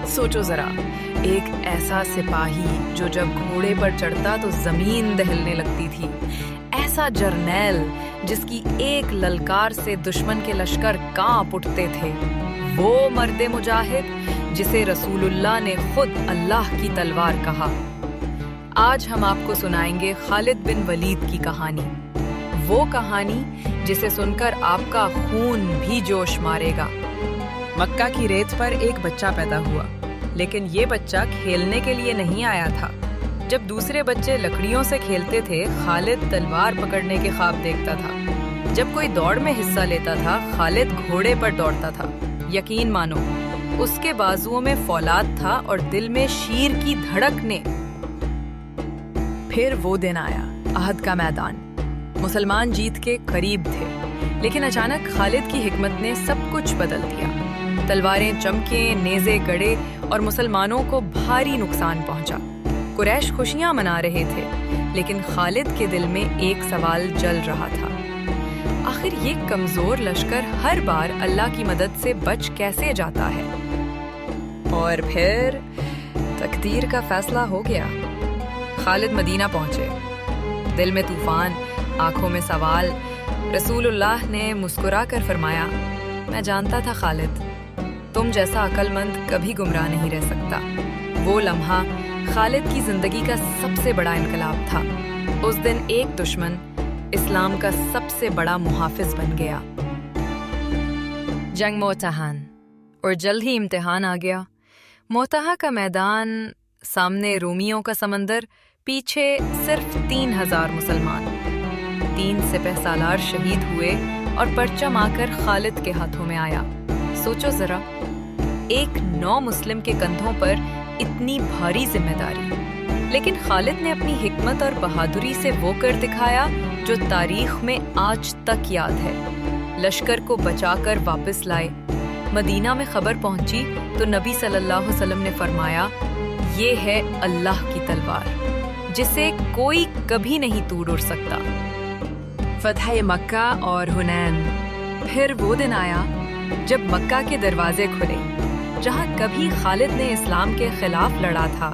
سوچو ذرا، ایک ایسا سپاہی جو جب گھوڑے پر چڑھتا تو زمین دہلنے لگتی تھی، ایسا جرنیل جس کی ایک للکار سے دشمن کے لشکر کانپ اٹھتے تھے، وہ مرد مجاہد جسے رسول اللہ نے خود اللہ کی تلوار کہا۔ آج ہم آپ کو سنائیں گے خالد بن ولید کی کہانی، وہ کہانی جسے سن کر آپ کا خون بھی جوش مارے گا۔ مکہ کی ریت پر ایک بچہ پیدا ہوا، لیکن یہ بچہ کھیلنے کے لیے نہیں آیا تھا۔ جب دوسرے بچے لکڑیوں سے کھیلتے تھے، خالد تلوار پکڑنے کے خواب دیکھتا تھا۔ جب کوئی دوڑ میں حصہ لیتا تھا، خالد گھوڑے پر دوڑتا تھا۔ یقین مانو، اس کے بازوؤں میں فولاد تھا اور دل میں شیر کی دھڑک نے۔ پھر وہ دن آیا، احد کا میدان۔ مسلمان جیت کے قریب تھے، لیکن اچانک خالد کی حکمت نے سب کچھ بدل دیا۔ تلواریں چمکیں، نیزے گڑے اور مسلمانوں کو بھاری نقصان پہنچا۔ قریش خوشیاں منا رہے تھے، لیکن خالد کے دل میں ایک سوال جل رہا تھا، آخر یہ کمزور لشکر ہر بار اللہ کی مدد سے بچ کیسے جاتا ہے؟ اور پھر تقدیر کا فیصلہ ہو گیا۔ خالد مدینہ پہنچے، دل میں طوفان، آنکھوں میں سوال۔ رسول اللہ نے مسکرا کر فرمایا، میں جانتا تھا خالد، تم جیسا عقل مند کبھی گمراہ نہیں رہ سکتا۔ وہ لمحہ خالد کی زندگی کا سب سے بڑا انقلاب تھا۔ اس دن ایک دشمن اسلام کا سب سے بڑا محافظ بن گیا۔ جنگ موتہان، اور جلد ہی امتحان آ گیا۔ موتہا کا میدان، سامنے رومیوں کا سمندر، پیچھے صرف 3000 مسلمان۔ 3 سپہ سالار شہید ہوئے اور پرچم آ کر خالد کے ہاتھوں میں آیا۔ سوچو ذرا، ایک نو مسلم کے کندھوں پر اتنی بھاری ذمہ داری، لیکن خالد نے اپنی حکمت اور بہادری سے وہ کر دکھایا جو تاریخ میں آج تک یاد ہے۔ لشکر کو بچا کر واپس لائے۔ مدینہ میں خبر پہنچی تو نبی صلی اللہ علیہ وسلم نے فرمایا، یہ ہے اللہ کی تلوار، جسے کوئی کبھی نہیں توڑ اڑ سکتا۔ فتح مکہ اور حنین۔ پھر وہ دن آیا جب مکہ کے دروازے کھلے، جہاں کبھی خالد نے اسلام کے خلاف لڑا تھا،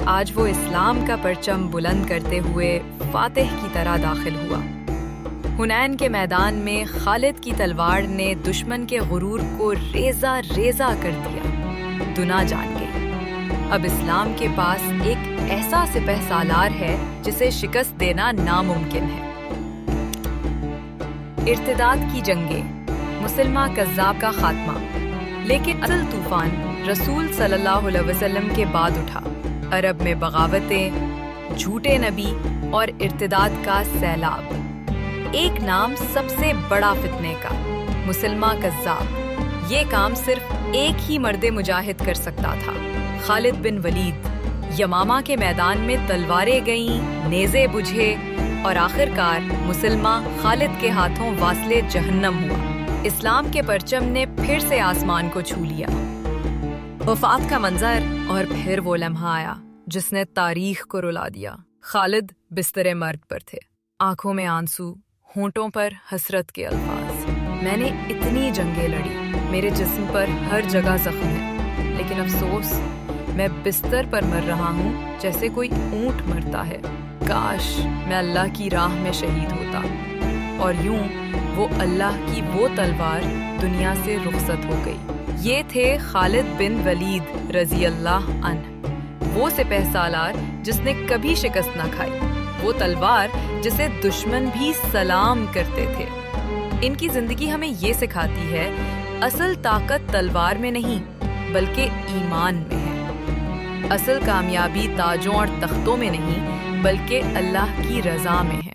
آج وہ اسلام کا پرچم بلند کرتے ہوئے فاتح کی طرح داخل ہوا۔ حنین کے میدان میں خالد کی تلوار نے دشمن کے غرور کو ریزہ ریزہ کر دیا۔ دنیا جان گئی، اب اسلام کے پاس ایک ایسا سپہ سالار ہے جسے شکست دینا ناممکن ہے۔ ارتداد کی جنگیں، مسلمہ کذاب کا خاتمہ۔ لیکن اصل طوفان رسول صلی اللہ علیہ وسلم کے بعد اٹھا۔ عرب میں بغاوتیں، جھوٹے نبی اور ارتداد کا سیلاب۔ ایک نام سب سے بڑا فتنے کا، مسلمہ کذاب۔ یہ کام صرف ایک ہی مرد مجاہد کر سکتا تھا، خالد بن ولید۔ یمامہ کے میدان میں تلواریں گئیں، نیزے بجھے، اور آخرکار مسلمہ خالد کے ہاتھوں واصلے جہنم ہوا۔ اسلام کے پرچم نے پھر سے آسمان کو چھو لیا۔ وفات کا منظر، اور پھر وہ لمحہ آیا جس نے تاریخ کو رلا دیا۔ خالد بستر مرگ پر تھے، آنکھوں میں آنسو، ہونٹوں پر حسرت کے الفاظ۔ میں نے اتنی جنگیں لڑی، میرے جسم پر ہر جگہ زخم ہے، لیکن افسوس، میں بستر پر مر رہا ہوں جیسے کوئی اونٹ مرتا ہے۔ کاش میں اللہ کی راہ میں شہید ہوتا، اور یوں وہ اللہ کی وہ تلوار دنیا سے رخصت ہو گئی۔ یہ تھے خالد بن ولید رضی اللہ عنہ، وہ سپہ سالار جس نے کبھی شکست نہ کھائی، وہ تلوار جسے دشمن بھی سلام کرتے تھے۔ ان کی زندگی ہمیں یہ سکھاتی ہے، اصل طاقت تلوار میں نہیں بلکہ ایمان میں ہے۔ اصل کامیابی تاجوں اور تختوں میں نہیں بلکہ اللہ کی رضا میں ہے۔